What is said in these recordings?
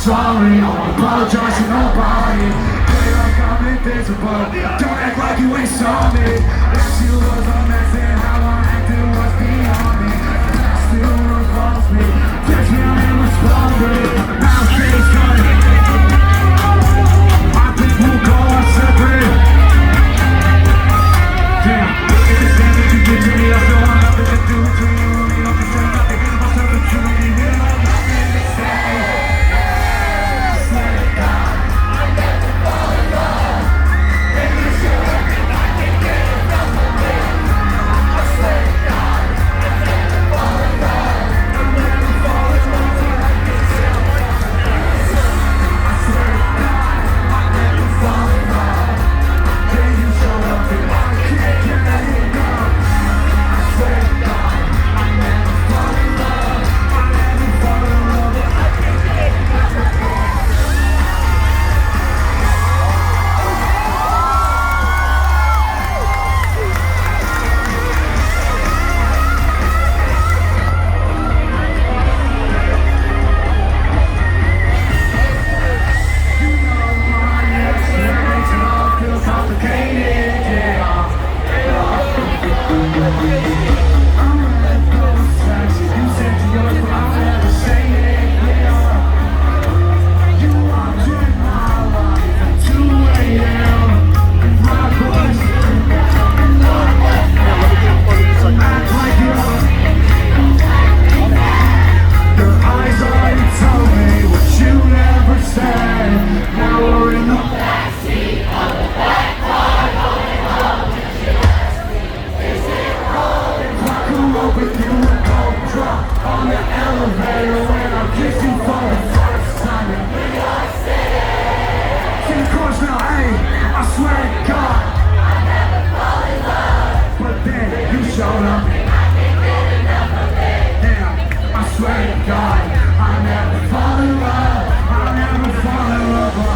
sorry, I won't apologize to nobody. Feel like I'm invincible, don't act like you ain't saw me. That you was a mess and how I acted was beyond me. Past still revolves me, catch me on irresponsible. Now things coming, I think we'll go our separate. Damn, if it's anything you get to me, I feel I'm nothing to do to you. You don't say nothing, I'll tell the truth, you will have nothing to say.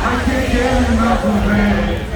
I can't get enough of it.